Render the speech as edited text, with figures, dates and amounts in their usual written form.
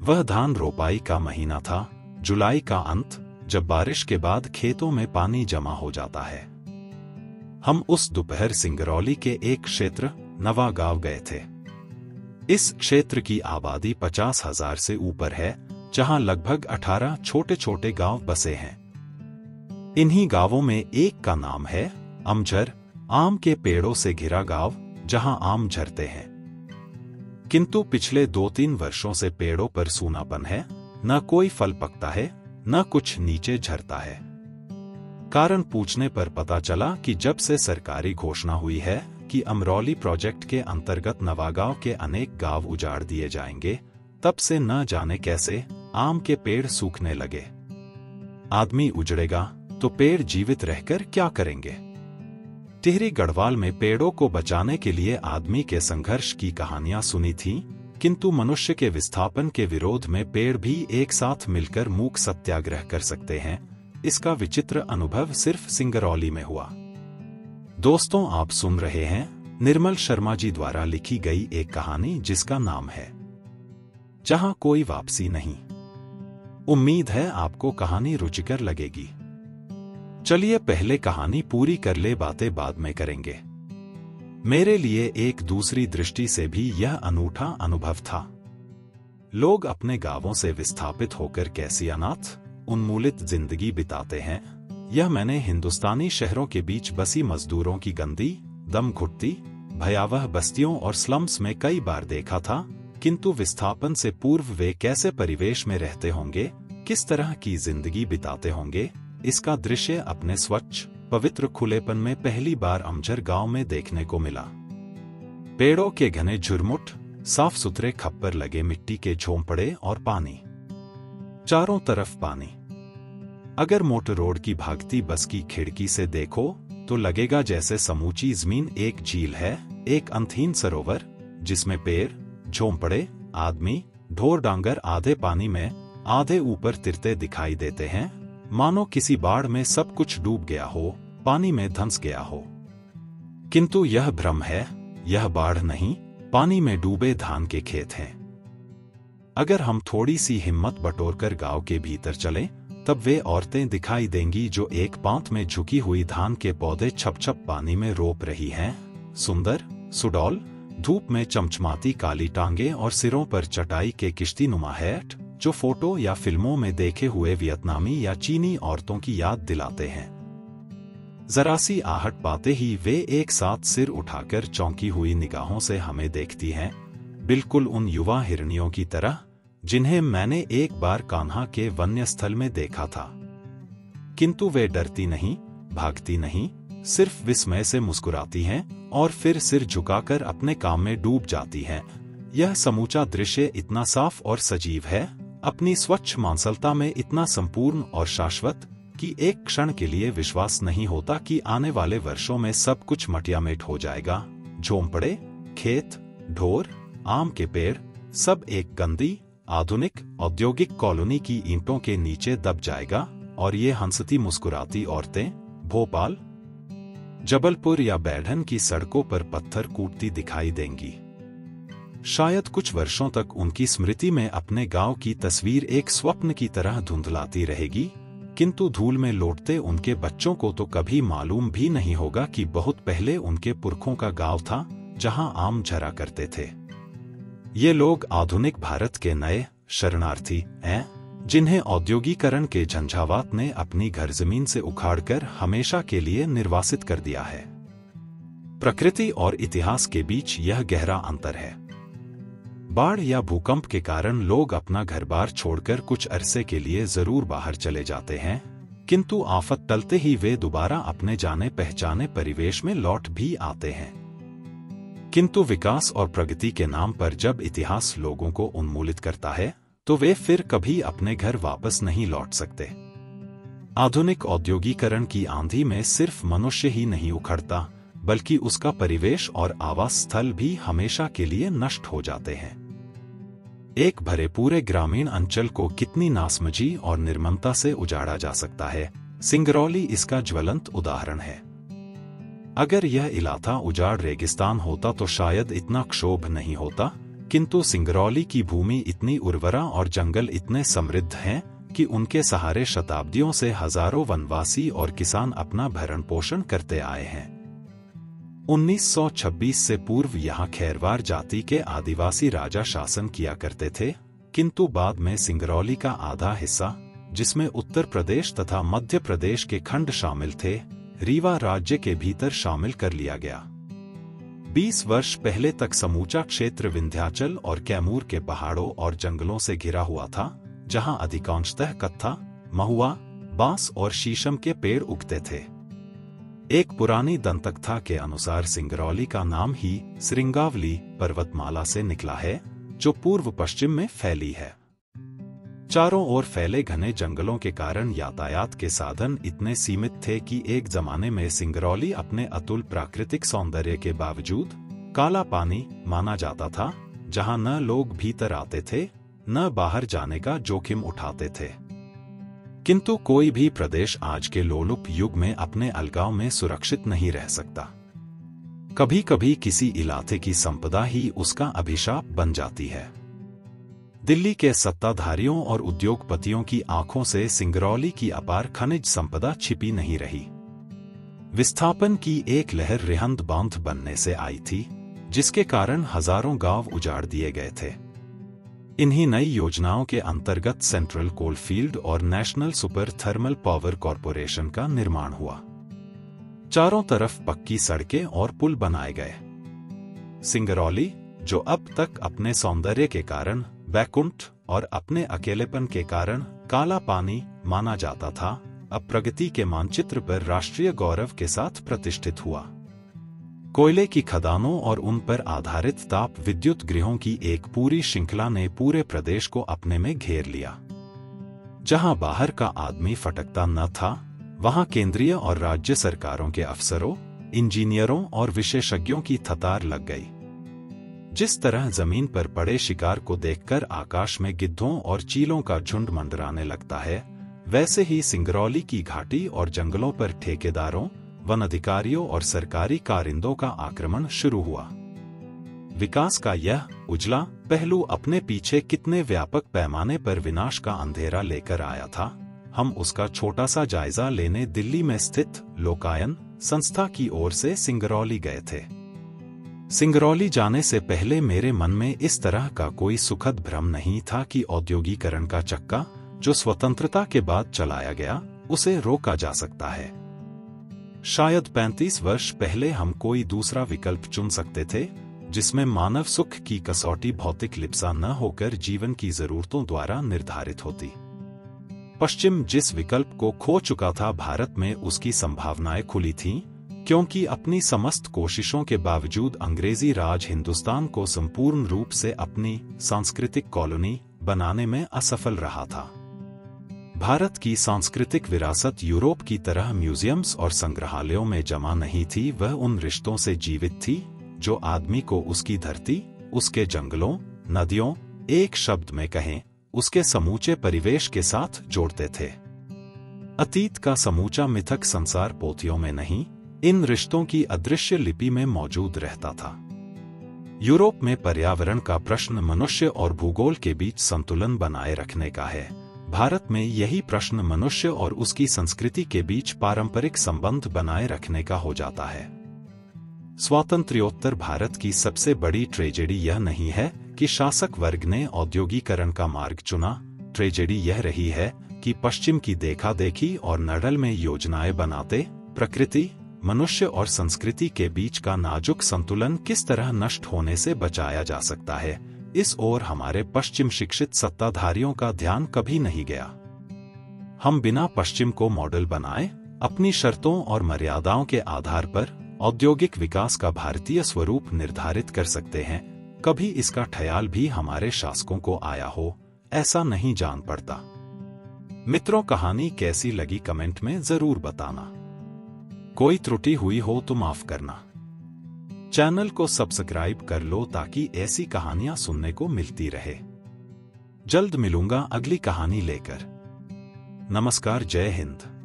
वह धान रोपाई का महीना था, जुलाई का अंत, जब बारिश के बाद खेतों में पानी जमा हो जाता है। हम उस दोपहर सिंगरौली के एक क्षेत्र नवागांव गए थे। इस क्षेत्र की आबादी 50,000 से ऊपर है, जहां लगभग 18 छोटे छोटे गांव बसे हैं। इन्हीं गांवों में एक का नाम है अमझर, आम के पेड़ों से घिरा गांव जहां आम झरते हैं। किंतु पिछले 2-3 वर्षों से पेड़ों पर सूनापन है, न कोई फल पकता है, न कुछ नीचे झरता है। कारण पूछने पर पता चला कि जब से सरकारी घोषणा हुई है कि अमरौली प्रोजेक्ट के अंतर्गत नवागांव के अनेक गांव उजाड़ दिए जाएंगे, तब से न जाने कैसे आम के पेड़ सूखने लगे। आदमी उजड़ेगा तो पेड़ जीवित रहकर क्या करेंगे? टिहरी गढ़वाल में पेड़ों को बचाने के लिए आदमी के संघर्ष की कहानियां सुनी थीं, किंतु मनुष्य के विस्थापन के विरोध में पेड़ भी एक साथ मिलकर मूक सत्याग्रह कर सकते हैं। इसका विचित्र अनुभव सिर्फ सिंगरौली में हुआ। दोस्तों, आप सुन रहे हैं निर्मल शर्मा जी द्वारा लिखी गई एक कहानी जिसका नाम है जहां कोई वापसी नहीं। उम्मीद है आपको कहानी रुचिकर लगेगी। चलिए पहले कहानी पूरी कर ले, बातें बाद में करेंगे। मेरे लिए एक दूसरी दृष्टि से भी यह अनूठा अनुभव था। लोग अपने गांवों से विस्थापित होकर कैसी अनाथ, उन्मूलित जिंदगी बिताते हैं, यह मैंने हिंदुस्तानी शहरों के बीच बसी मजदूरों की गंदी, दम घुटती, भयावह बस्तियों और स्लम्स में कई बार देखा था। किंतु विस्थापन से पूर्व वे कैसे परिवेश में रहते होंगे, किस तरह की जिंदगी बिताते होंगे, इसका दृश्य अपने स्वच्छ पवित्र खुलेपन में पहली बार अमझर गांव में देखने को मिला। पेड़ों के घने झुरमुट, साफ सुथरे खप्पर लगे मिट्टी के झोंपड़े और पानी, चारों तरफ पानी। अगर मोटर रोड की भागती बस की खिड़की से देखो तो लगेगा जैसे समूची जमीन एक झील है, एक अंतहीन सरोवर जिसमें पेड़, झोंपड़े, आदमी, ढोर डांगर आधे पानी में, आधे ऊपर तिरते दिखाई देते हैं, मानो किसी बाढ़ में सब कुछ डूब गया हो, पानी में धंस गया हो। किंतु यह भ्रम है, यह बाढ़ नहीं, पानी में डूबे धान के खेत हैं। अगर हम थोड़ी सी हिम्मत बटोरकर गांव के भीतर चलें, तब वे औरतें दिखाई देंगी जो एक पांत में झुकी हुई धान के पौधे छप छप पानी में रोप रही हैं। सुंदर, सुडौल, धूप में चमचमाती काली टांगे और सिरों पर चटाई के किश्ती नुमा हैट, जो फोटो या फिल्मों में देखे हुए वियतनामी या चीनी औरतों की याद दिलाते हैं। जरा सी आहट पाते ही वे एक साथ सिर उठाकर चौंकी हुई निगाहों से हमें देखती हैं, बिल्कुल उन युवा हिरनियों की तरह जिन्हें मैंने एक बार कान्हा के वन्य स्थल में देखा था। किंतु वे डरती नहीं, भागती नहीं, सिर्फ विस्मय से मुस्कुराती हैं और फिर सिर झुकाकर अपने काम में डूब जाती हैं। यह समूचा दृश्य इतना साफ और सजीव है, अपनी स्वच्छ मांसलता में इतना संपूर्ण और शाश्वत कि एक क्षण के लिए विश्वास नहीं होता कि आने वाले वर्षों में सब कुछ मटियामेट हो जाएगा। झोंपड़े, खेत, ढोर, आम के पेड़, सब एक गंदी, आधुनिक, औद्योगिक कॉलोनी की ईंटों के नीचे दब जाएगा और ये हंसती मुस्कुराती औरतें भोपाल, जबलपुर या बैढन की सड़कों पर पत्थर कूटती दिखाई देंगी। शायद कुछ वर्षों तक उनकी स्मृति में अपने गांव की तस्वीर एक स्वप्न की तरह धुंधलाती रहेगी, किंतु धूल में लौटते उनके बच्चों को तो कभी मालूम भी नहीं होगा कि बहुत पहले उनके पुरखों का गांव था जहां आम झरा करते थे। ये लोग आधुनिक भारत के नए शरणार्थी हैं, जिन्हें औद्योगिकरण के झंझावात ने अपनी घर जमीन से उखाड़कर हमेशा के लिए निर्वासित कर दिया है। प्रकृति और इतिहास के बीच यह गहरा अंतर है। बाढ़ या भूकंप के कारण लोग अपना घर-बार छोड़कर कुछ अरसे के लिए जरूर बाहर चले जाते हैं, किंतु आफत टलते ही वे दोबारा अपने जाने पहचाने परिवेश में लौट भी आते हैं। किंतु विकास और प्रगति के नाम पर जब इतिहास लोगों को उन्मूलित करता है, तो वे फिर कभी अपने घर वापस नहीं लौट सकते। आधुनिक औद्योगिकरण की आंधी में सिर्फ मनुष्य ही नहीं उखड़ता, बल्कि उसका परिवेश और आवास स्थल भी हमेशा के लिए नष्ट हो जाते हैं। एक भरे पूरे ग्रामीण अंचल को कितनी नासमझी और निर्ममता से उजाड़ा जा सकता है, सिंगरौली इसका ज्वलंत उदाहरण है। अगर यह इलाका उजाड़ रेगिस्तान होता तो शायद इतना क्षोभ नहीं होता, किंतु सिंगरौली की भूमि इतनी उर्वरा और जंगल इतने समृद्ध हैं कि उनके सहारे शताब्दियों से हजारों वनवासी और किसान अपना भरण पोषण करते आए हैं। 1926 से पूर्व यहाँ खैरवार जाति के आदिवासी राजा शासन किया करते थे, किंतु बाद में सिंगरौली का आधा हिस्सा, जिसमें उत्तर प्रदेश तथा मध्य प्रदेश के खंड शामिल थे, रीवा राज्य के भीतर शामिल कर लिया गया। 20 वर्ष पहले तक समूचा क्षेत्र विंध्याचल और कैमूर के पहाड़ों और जंगलों से घिरा हुआ था, जहां अधिकांशतः कत्था, महुआ, बांस और शीशम के पेड़ उगते थे। एक पुरानी दंतकथा के अनुसार सिंगरौली का नाम ही श्रृंगावली पर्वतमाला से निकला है, जो पूर्व पश्चिम में फैली है। चारों ओर फैले घने जंगलों के कारण यातायात के साधन इतने सीमित थे कि एक जमाने में सिंगरौली अपने अतुल प्राकृतिक सौंदर्य के बावजूद काला पानी माना जाता था, जहां न लोग भीतर आते थे न बाहर जाने का जोखिम उठाते थे। किंतु कोई भी प्रदेश आज के लोलुप युग में अपने अलगाव में सुरक्षित नहीं रह सकता। कभी कभी किसी इलाके की संपदा ही उसका अभिशाप बन जाती है। दिल्ली के सत्ताधारियों और उद्योगपतियों की आंखों से सिंगरौली की अपार खनिज संपदा छिपी नहीं रही। विस्थापन की एक लहर रिहंद बांध बनने से आई थी, जिसके कारण हजारों गांव उजाड़ दिए गए थे। इन्हीं नई योजनाओं के अंतर्गत सेंट्रल कोलफील्ड और national super thermal power corporation का निर्माण हुआ। चारों तरफ पक्की सड़कें और पुल बनाए गए। सिंगरौली, जो अब तक अपने सौंदर्य के कारण वैकुंठ और अपने अकेलेपन के कारण काला पानी माना जाता था, अब प्रगति के मानचित्र पर राष्ट्रीय गौरव के साथ प्रतिष्ठित हुआ। कोयले की खदानों और उन पर आधारित ताप विद्युत गृहों की एक पूरी श्रृंखला ने पूरे प्रदेश को अपने में घेर लिया। जहां बाहर का आदमी फटकता न था, वहां केंद्रीय और राज्य सरकारों के अफसरों, इंजीनियरों और विशेषज्ञों की कतार लग गई। जिस तरह जमीन पर पड़े शिकार को देखकर आकाश में गिद्धों और चीलों का झुंड मंडराने लगता है, वैसे ही सिंगरौली की घाटी और जंगलों पर ठेकेदारों, वन अधिकारियों और सरकारी कारिंदों का आक्रमण शुरू हुआ। विकास का यह उजला पहलू अपने पीछे कितने व्यापक पैमाने पर विनाश का अंधेरा लेकर आया था, हम उसका छोटा सा जायजा लेने दिल्ली में स्थित लोकायन संस्था की ओर से सिंगरौली गए थे। सिंगरौली जाने से पहले मेरे मन में इस तरह का कोई सुखद भ्रम नहीं था कि औद्योगिकरण का चक्का, जो स्वतंत्रता के बाद चलाया गया, उसे रोका जा सकता है। शायद 35 वर्ष पहले हम कोई दूसरा विकल्प चुन सकते थे, जिसमें मानव सुख की कसौटी भौतिक लिप्सा न होकर जीवन की जरूरतों द्वारा निर्धारित होती। पश्चिम जिस विकल्प को खो चुका था, भारत में उसकी संभावनाएं खुली थीं, क्योंकि अपनी समस्त कोशिशों के बावजूद अंग्रेजी राज हिंदुस्तान को संपूर्ण रूप से अपनी सांस्कृतिक कॉलोनी बनाने में असफल रहा था। भारत की सांस्कृतिक विरासत यूरोप की तरह म्यूजियम्स और संग्रहालयों में जमा नहीं थी, वह उन रिश्तों से जीवित थी जो आदमी को उसकी धरती, उसके जंगलों, नदियों, एक शब्द में कहें, उसके समूचे परिवेश के साथ जोड़ते थे। अतीत का समूचा मिथक संसार पोथियों में नहीं, इन रिश्तों की अदृश्य लिपि में मौजूद रहता था। यूरोप में पर्यावरण का प्रश्न मनुष्य और भूगोल के बीच संतुलन बनाए रखने का है। भारत में यही प्रश्न मनुष्य और उसकी संस्कृति के बीच पारंपरिक संबंध बनाए रखने का हो जाता है। स्वातंत्र्योत्तर भारत की सबसे बड़ी ट्रेजेडी यह नहीं है कि शासक वर्ग ने औद्योगिकरण का मार्ग चुना, ट्रेजेडी यह रही है कि पश्चिम की देखा देखी और नडल में योजनाएं बनाते प्रकृति, मनुष्य और संस्कृति के बीच का नाजुक संतुलन किस तरह नष्ट होने से बचाया जा सकता है, इस ओर हमारे पश्चिम शिक्षित सत्ताधारियों का ध्यान कभी नहीं गया। हम बिना पश्चिम को मॉडल बनाए अपनी शर्तों और मर्यादाओं के आधार पर औद्योगिक विकास का भारतीय स्वरूप निर्धारित कर सकते हैं। कभी इसका ख्याल भी हमारे शासकों को आया हो, ऐसा नहीं जान पड़ता। मित्रों, कहानी कैसी लगी कमेंट में जरूर बताना। कोई त्रुटि हुई हो तो माफ करना। चैनल को सब्सक्राइब कर लो ताकि ऐसी कहानियां सुनने को मिलती रहे। जल्द मिलूंगा अगली कहानी लेकर। नमस्कार, जय हिंद।